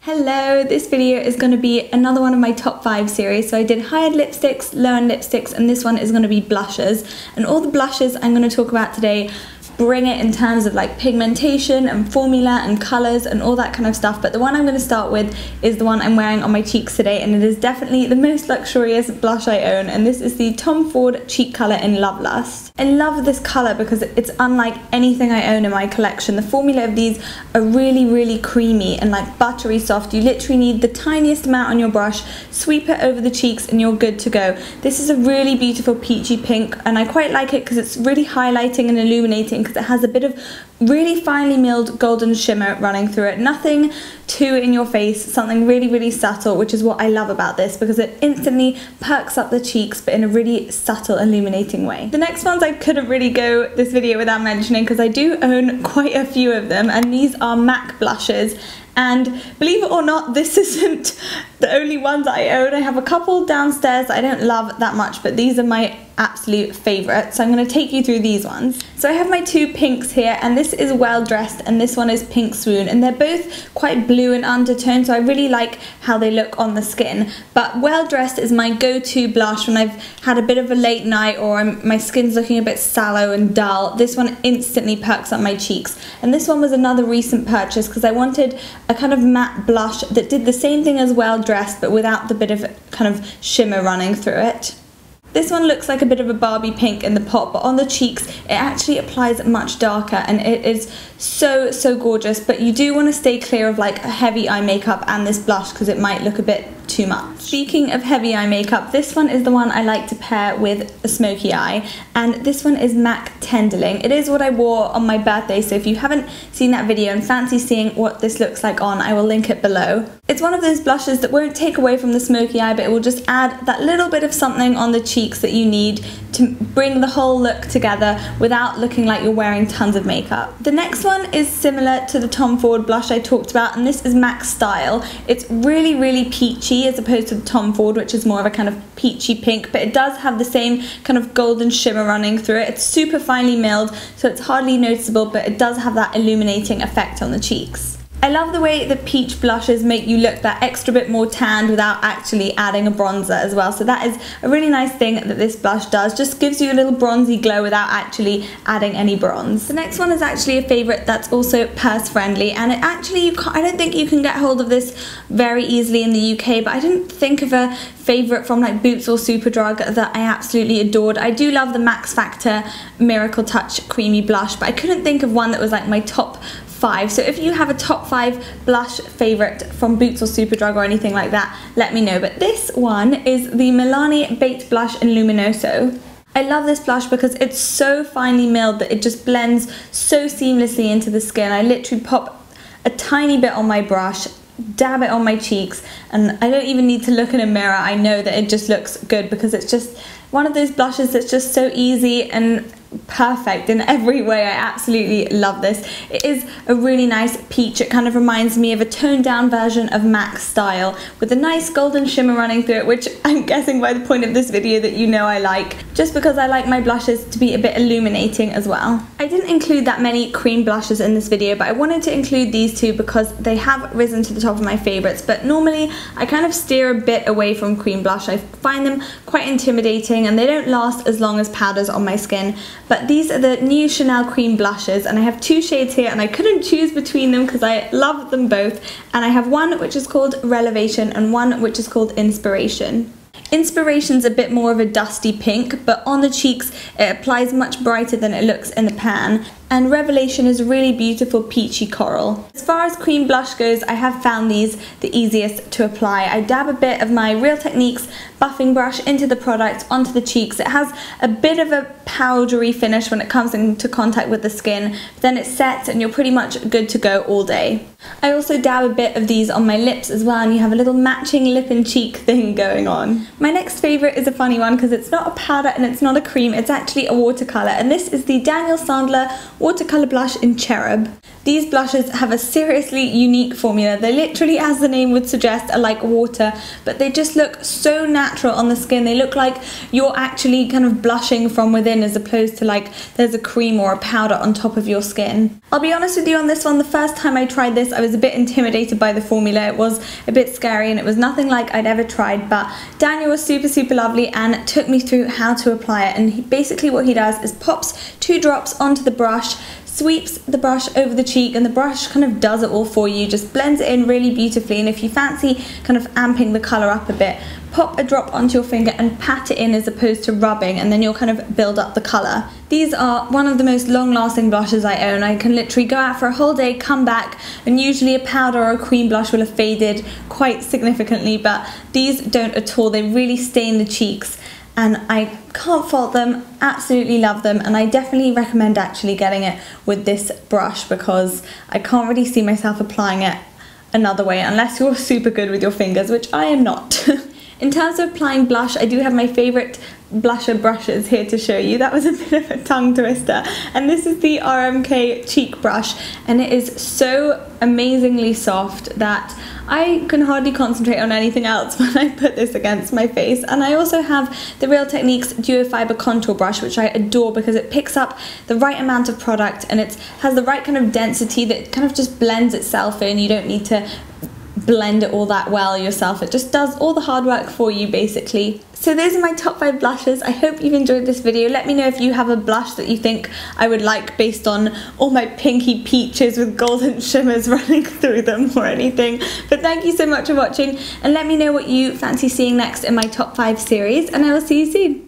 Hello, this video is going to be another one of my top 5 series. So I did high-end lipsticks, low-end lipsticks, and this one is going to be blushes. And all the blushes I'm going to talk about today bring it in terms of like pigmentation and formula and colours and all that kind of stuff, but the one I'm going to start with is the one I'm wearing on my cheeks today, and it is definitely the most luxurious blush I own, and this is the Tom Ford Cheek Colour in Love Lust. I love this colour because it's unlike anything I own in my collection. The formula of these are really creamy and like buttery soft. You literally need the tiniest amount on your brush, sweep it over the cheeks and you're good to go. This is a really beautiful peachy pink, and I quite like it because it's really highlighting and illuminating, because it has a bit of really finely milled golden shimmer running through it. Nothing too in your face, something really subtle, which is what I love about this, because it instantly perks up the cheeks but in a really subtle illuminating way. The next ones I couldn't really go this video without mentioning, because I do own quite a few of them, and these are MAC blushes. And believe it or not, this isn't the only ones I own. I have a couple downstairs that I don't love that much, but these are my absolute favourite. So I'm going to take you through these ones. So I have my two pinks here, and this is Well Dressed and this one is Pink Swoon, and they're both quite blue in undertone, so I really like how they look on the skin. But Well Dressed is my go-to blush when I've had a bit of a late night or my skin's looking a bit sallow and dull. This one instantly perks up my cheeks. And this one was another recent purchase because I wanted a kind of matte blush that did the same thing as Well Dressed but without the bit of kind of shimmer running through it. This one looks like a bit of a Barbie pink in the pot, but on the cheeks it actually applies much darker, and it is so gorgeous. But you do want to stay clear of like heavy eye makeup and this blush because it might look a bit too much. Speaking of heavy eye makeup, this one is the one I like to pair with a smoky eye, and this one is MAC Tenderling. It is what I wore on my birthday, so if you haven't seen that video and fancy seeing what this looks like on, I will link it below. It's one of those blushes that won't take away from the smoky eye, but it will just add that little bit of something on the cheeks that you need to bring the whole look together without looking like you're wearing tons of makeup. The next one is similar to the Tom Ford blush I talked about, and this is MAC Style. It's really peachy as opposed to the Tom Ford, which is more of a kind of peachy pink, but it does have the same kind of golden shimmer running through it. It's super finely milled, so it's hardly noticeable, but it does have that illuminating effect on the cheeks. I love the way the peach blushes make you look that extra bit more tanned without actually adding a bronzer as well. So that is a really nice thing that this blush does, just gives you a little bronzy glow without actually adding any bronze. The next one is actually a favourite that's also purse friendly, and it actually, I don't think you can get hold of this very easily in the UK, but I didn't think of a favourite from like Boots or Superdrug that I absolutely adored. I do love the Max Factor Miracle Touch Creamy Blush, but I couldn't think of one that was like my top 5. So if you have a top 5 blush favourite from Boots or Superdrug or anything like that, let me know. But this one is the Milani Baked Blush in Luminoso. I love this blush because it's so finely milled that it just blends so seamlessly into the skin. I literally pop a tiny bit on my brush, dab it on my cheeks, and I don't even need to look in a mirror. I know that it just looks good because it's just one of those blushes that's just so easy and perfect in every way. I absolutely love this. It is a really nice peach. It kind of reminds me of a toned down version of MAC Style with a nice golden shimmer running through it, which I'm guessing by the point of this video that you know I like, just because I like my blushes to be a bit illuminating as well. I didn't include that many cream blushes in this video, but I wanted to include these two because they have risen to the top of my favourites, but normally I kind of steer a bit away from cream blush. I find them quite intimidating and they don't last as long as powders on my skin. But these are the new Chanel cream blushes, and I have 2 shades here, and I couldn't choose between them because I love them both. And I have one which is called Relevation and one which is called Inspiration. Inspiration's a bit more of a dusty pink, but on the cheeks it applies much brighter than it looks in the pan. And Revelation is a really beautiful peachy coral. As far as cream blush goes, I have found these the easiest to apply. I dab a bit of my Real Techniques buffing brush into the product onto the cheeks. It has a bit of a powdery finish when it comes into contact with the skin, then it sets and you're pretty much good to go all day. I also dab a bit of these on my lips as well, and you have a little matching lip and cheek thing going on. My next favourite is a funny one because it's not a powder and it's not a cream, it's actually a watercolour, and this is the Daniel Sandler watercolour blush in Cherub. These blushes have a seriously unique formula. They literally, as the name would suggest, are like water, but they just look so natural on the skin. They look like you're actually kind of blushing from within, as opposed to like there's a cream or a powder on top of your skin. I'll be honest with you on this one, the first time I tried this I was a bit intimidated by the formula. It was a bit scary and it was nothing like I'd ever tried, but Daniel was super lovely and took me through how to apply it. And basically what he does is pops 2 drops onto the brush, sweeps the brush over the cheek, and the brush kind of does it all for you, just blends it in really beautifully. And if you fancy kind of amping the colour up a bit, pop a drop onto your finger and pat it in as opposed to rubbing, and then you'll kind of build up the colour. These are one of the most long-lasting blushes I own. I can literally go out for a whole day, come back, and usually a powder or a cream blush will have faded quite significantly, but these don't at all. They really stain the cheeks, and I can't fault them, absolutely love them, and I definitely recommend actually getting it with this brush because I can't really see myself applying it another way unless you're super good with your fingers, which I am not. In terms of applying blush, I do have my favourite blusher brushes here to show you. That was a bit of a tongue twister, and this is the RMK cheek brush, and it is so amazingly soft that I can hardly concentrate on anything else when I put this against my face. And I also have the Real Techniques Duo Fiber Contour Brush, which I adore because it picks up the right amount of product and it has the right kind of density that kind of just blends itself in. You don't need to blend it all that well yourself. It just does all the hard work for you basically. So those are my top 5 blushes. I hope you've enjoyed this video. Let me know if you have a blush that you think I would like based on all my pinky peaches with golden shimmers running through them or anything. But thank you so much for watching, and let me know what you fancy seeing next in my top 5 series, and I will see you soon.